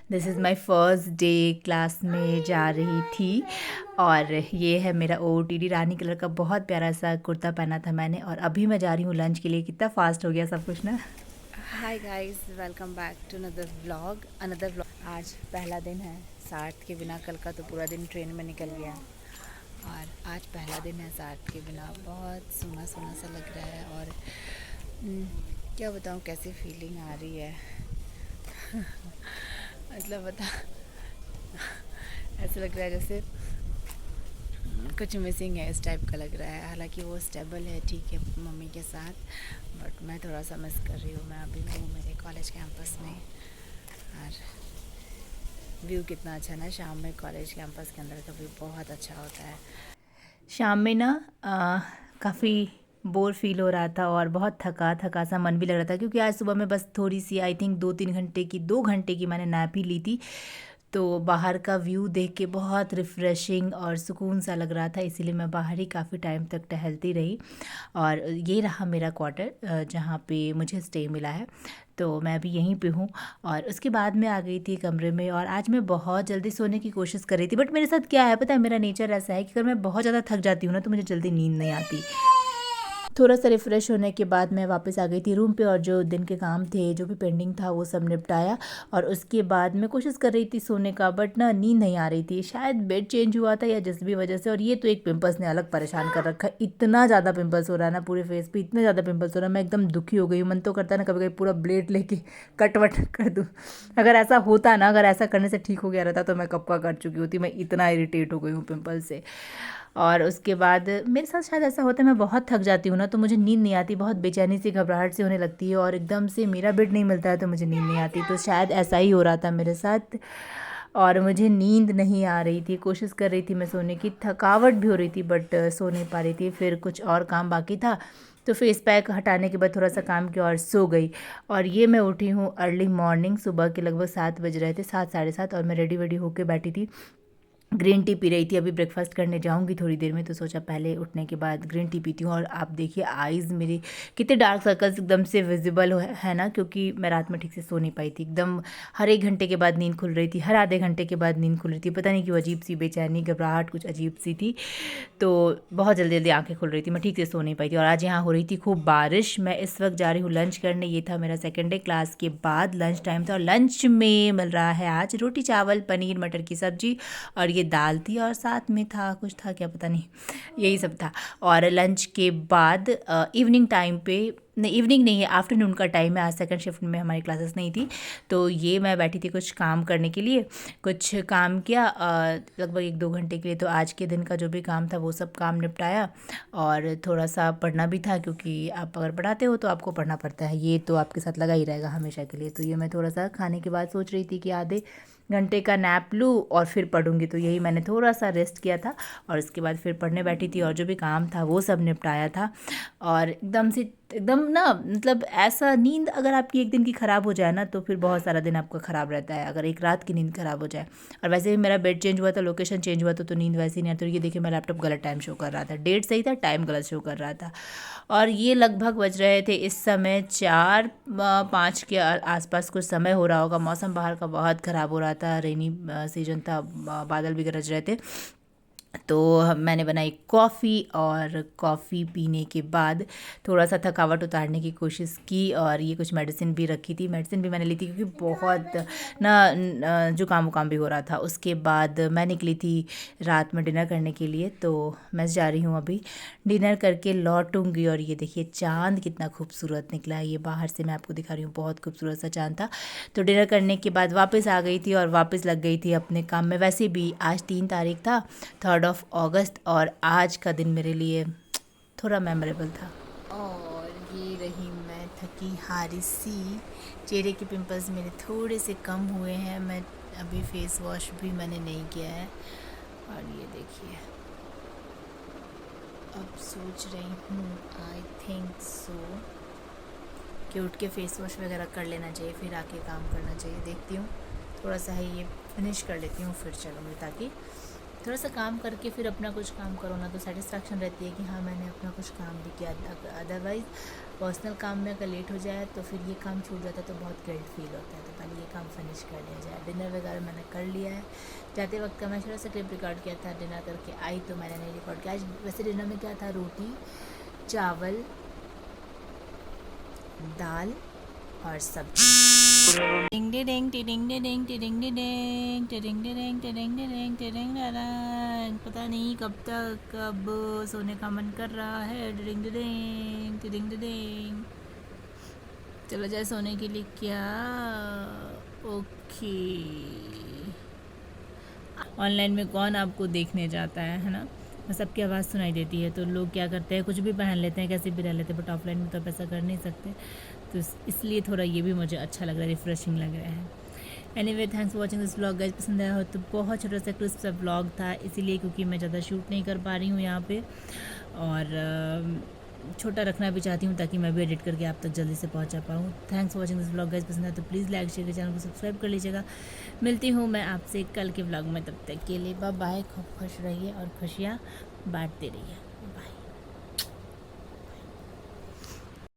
This is my first day class में जा रही थी। और ये है मेरा ओटीडी रानी कलर का बहुत प्यारा सा कुर्ता पहना था मैंने। और अभी मैं जा रही हूँ लंच के लिए। कितना फास्ट हो गया सब कुछ ना। Hi guys, welcome back to another vlog. आज पहला दिन है सार्थ के बिना। कल का तो पूरा दिन ट्रेन में निकल गया और आज पहला दिन है सार्थ के बिना। बहुत सुना सुना सा लग रहा है और क्या बताऊँ कैसी फीलिंग आ रही है। मतलब बता, ऐसा लग रहा है जैसे कुछ मिसिंग है, इस टाइप का लग रहा है। हालांकि वो स्टेबल है, ठीक है, मम्मी के साथ, बट मैं थोड़ा सा मिस कर रही हूँ। मैं अभी हूँ मेरे कॉलेज कैंपस में और व्यू कितना अच्छा है ना शाम में। कॉलेज कैंपस के अंदर का व्यू बहुत अच्छा होता है। शाम में ना काफ़ी बोर फील हो रहा था और बहुत थका थका सा मन भी लग रहा था, क्योंकि आज सुबह में बस थोड़ी सी आई थिंक 2 घंटे की मैंने नैप ही ली थी। तो बाहर का व्यू देख के बहुत रिफ़्रेशिंग और सुकून सा लग रहा था, इसीलिए मैं बाहर ही काफ़ी टाइम तक टहलती रही। और ये रहा मेरा क्वार्टर जहाँ पे मुझे स्टे मिला है। तो मैं अभी यहीं पे हूँ। और उसके बाद मैं आ गई थी कमरे में और आज मैं बहुत जल्दी सोने की कोशिश कर रही थी। बट मेरे साथ क्या है पता है, मेरा नेचर ऐसा है कि अगर मैं बहुत ज़्यादा थक जाती हूँ ना तो मुझे जल्दी नींद नहीं आती। थोड़ा सा रिफ़्रेश होने के बाद मैं वापस आ गई थी रूम पे और जो दिन के काम थे, जो भी पेंडिंग था, वो सब निपटाया। और उसके बाद मैं कोशिश कर रही थी सोने का, बट ना नींद नहीं आ रही थी। शायद बेड चेंज हुआ था या जिस भी वजह से। और ये तो एक पिंपल्स ने अलग परेशान कर रखा है। इतना ज़्यादा पिंपल्स हो रहा है ना पूरे फेस पे, इतना ज़्यादा पिंपल्स हो रहा है, मैं एकदम दुखी हो गई हूँ। मन तो करता है ना कभी कभी पूरा ब्लेड लेके कट वट कर दूँ। अगर ऐसा होता ना, अगर ऐसा करने से ठीक हो गया रहता तो मैं कब का कर चुकी होती। मैं इतना इरिटेट हो गई हूँ पिंपल से। और उसके बाद मेरे साथ शायद ऐसा होता है, मैं बहुत थक जाती हूँ ना तो मुझे नींद नहीं आती, बहुत बेचैनी सी घबराहट सी होने लगती है और एकदम से मेरा बेड नहीं मिलता है तो मुझे नींद नहीं आती। तो शायद ऐसा ही हो रहा था मेरे साथ। और मुझे नींद नहीं आ रही थी, कोशिश कर रही थी मैं सोने की, थकावट भी हो रही थी, बट सो नहीं पा रही थी। फिर कुछ और काम बाकी था तो फेस पैक हटाने के बाद थोड़ा सा काम किया और सो गई। और ये मैं उठी हूँ अर्ली मॉर्निंग, सुबह के लगभग 7 बज रहे थे, 7 साढ़े 7, और मैं रेडी वेडी होके बैठी थी। ग्रीन टी पी रही थी। अभी ब्रेकफास्ट करने जाऊंगी थोड़ी देर में, तो सोचा पहले उठने के बाद ग्रीन टी पीती हूँ। और आप देखिए आईज़ मेरी कितने डार्क सर्कल्स एकदम से विजिबल है ना, क्योंकि मैं रात में ठीक से सो नहीं पाई थी। एकदम हर 1 घंटे के बाद नींद खुल रही थी, हर आधे घंटे के बाद नींद खुल रही थी। पता नहीं क्यों, अजीब सी बेचैनी, घबराहट कुछ अजीब सी थी। तो बहुत जल्दी जल्दी आंखें खुल रही थी, मैं ठीक से सो नहीं पाई थी। और आज यहाँ हो रही थी खूब बारिश। मैं इस वक्त जा रही हूँ लंच करने। ये था मेरा सेकेंड डे, क्लास के बाद लंच टाइम था। और लंच में मिल रहा है आज रोटी चावल पनीर मटर की सब्जी, और ये दाल थी, और साथ में था कुछ, था क्या पता नहीं, यही सब था। और लंच के बाद इवनिंग टाइम पे, नहीं इवनिंग नहीं है, आफ्टरनून का टाइम है। आज सेकंड शिफ्ट में हमारी क्लासेस नहीं थी, तो ये मैं बैठी थी कुछ काम करने के लिए। कुछ काम किया लगभग 1-2 घंटे के लिए। तो आज के दिन का जो भी काम था वो सब काम निपटाया। और थोड़ा सा पढ़ना भी था, क्योंकि आप अगर पढ़ाते हो तो आपको पढ़ना पड़ता है, ये तो आपके साथ लगा ही रहेगा हमेशा के लिए। तो ये मैं थोड़ा सा खाने के बाद सोच रही थी कि आधे घंटे का नैप लूँ और फिर पढ़ूंगी। तो यही मैंने थोड़ा सा रेस्ट किया था और उसके बाद फिर पढ़ने बैठी थी और जो भी काम था वो सब निपटाया था। और एकदम से, एकदम ना, मतलब ऐसा नींद अगर आपकी एक दिन की ख़राब हो जाए ना तो फिर बहुत सारा दिन आपका ख़राब रहता है, अगर एक रात की नींद ख़राब हो जाए। और वैसे भी मेरा बेड चेंज हुआ था, लोकेशन चेंज हुआ था, तो नींद वैसे ही नहीं आती। तो ये देखिए मेरा लैपटॉप गलत टाइम शो कर रहा था, डेट सही था, टाइम गलत शो कर रहा था। और ये लगभग बज रहे थे इस समय 4-5 के आसपास कुछ समय हो रहा होगा। मौसम बाहर का बहुत ख़राब हो रहा था, रेनी सीजन था, बादल भी गरज रहे थे। तो मैंने बनाई कॉफ़ी और कॉफ़ी पीने के बाद थोड़ा सा थकावट उतारने की कोशिश की। और ये कुछ मेडिसिन भी रखी थी, मेडिसिन भी मैंने ली थी क्योंकि बहुत ना जुकाम वुकाम भी हो रहा था। उसके बाद मैं निकली थी रात में डिनर करने के लिए। तो मैं जा रही हूँ अभी, डिनर करके लौटूंगी। और ये देखिए चाँद कितना खूबसूरत निकला है, ये बाहर से मैं आपको दिखा रही हूँ, बहुत खूबसूरत सा चाँद था। तो डिनर करने के बाद वापस आ गई थी और वापस लग गई थी अपने काम में। वैसे भी आज 3 तारीख था, 3 अगस्त, और आज का दिन मेरे लिए थोड़ा मेमोरेबल था। और ये रही मैं थकी हारी सी, चेहरे के पिंपल्स मेरे थोड़े से कम हुए हैं। मैं अभी फेस वॉश भी मैंने नहीं किया है। और ये देखिए, अब सोच रही हूँ, आई थिंक सो कि उठ के फेस वॉश वगैरह कर लेना चाहिए, फिर आके काम करना चाहिए। देखती हूँ, थोड़ा सा है ये फिनिश कर लेती हूँ फिर चलूँगी, ताकि थोड़ा सा काम करके फिर अपना कुछ काम करो ना तो सेटिस्फेक्शन रहती है कि हाँ मैंने अपना कुछ काम भी किया। अदरवाइज़ पर्सनल काम में अगर लेट हो जाए तो फिर ये काम छूट जाता है तो बहुत गिल्ट फील होता है। तो पहले ये काम फिनिश कर लिया जाए। डिनर वगैरह मैंने कर लिया है। जाते वक्त का मैं थोड़ा सा क्लिप रिकॉर्ड किया था, डिनर करके आई तो मैंने नहीं रिकॉर्ड किया। आज वैसे डिनर में क्या था, रोटी, चावल, दाल और सब्जी। टिडिंग डिडिंग टिडिंग डिडिंग टिडिंग डिडिंग टिडिंग डिडिंग टिडिंग डिडिंग टिडिंग डिडिंग। पता नहीं कब सोने का मन कर रहा है। टिडिंग डिडिंग टिडिंग डिडिंग। चलो जाए सोने के लिए क्या। ओके। ऑनलाइन में कौन आपको देखने जाता है ना। बस सबकी आवाज़ सुनाई देती है तो लोग क्या करते हैं, कुछ भी पहन लेते हैं, कैसे भी रह लेते हैं, बट ऑफलाइन में तो आप ऐसा कर नहीं सकते। तो इसलिए थोड़ा ये भी मुझे अच्छा लग रहा है, रिफ्रेशिंग लग रहा है। Anyway, thanks for watching this vlog guys. पसंद आया हो तो बहुत छोटा सा क्रिस्प सा व्लॉग था, इसीलिए क्योंकि मैं ज़्यादा शूट नहीं कर पा रही हूँ यहाँ पे, और छोटा रखना भी चाहती हूँ ताकि मैं भी एडिट करके आप तक जल्दी से पहुँचा पाऊँ। Thanks for watching this vlog guys. पसंद आया तो प्लीज़ लाइक शेयर, चैनल को सब्सक्राइब कर लीजिएगा। मिलती हूँ मैं आपसे कल के व्लॉग में, तब तक के लिए बाय बाय। खूब खुश रहिए और खुशियाँ बांटते रहिए।